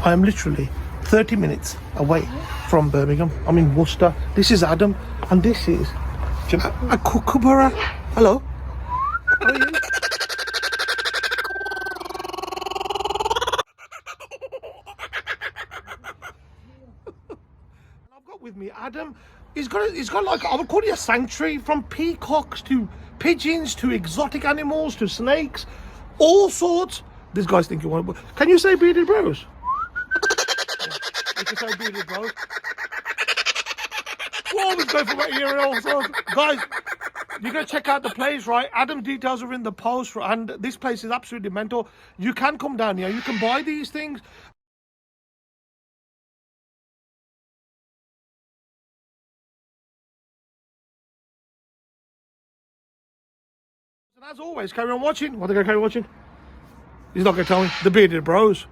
I am literally 30 minutes away from Birmingham. I'm in Worcester. This is Adam, and this is a kookaburra. Hello. How are you? I've got with me Adam. He's got like, I would call it a sanctuary, from peacocks to pigeons to exotic animals to snakes, all sorts. This guy's thinking, can you say bearded bros? You can say bearded bros. We'll always go for my ear also. Guys, you're going to check out the place, right? Adam details are in the post, and this place is absolutely mental. You can come down here. You can buy these things. And as always, carry on watching. What are they going to carry on watching? He's not going to tell me. The bearded bros.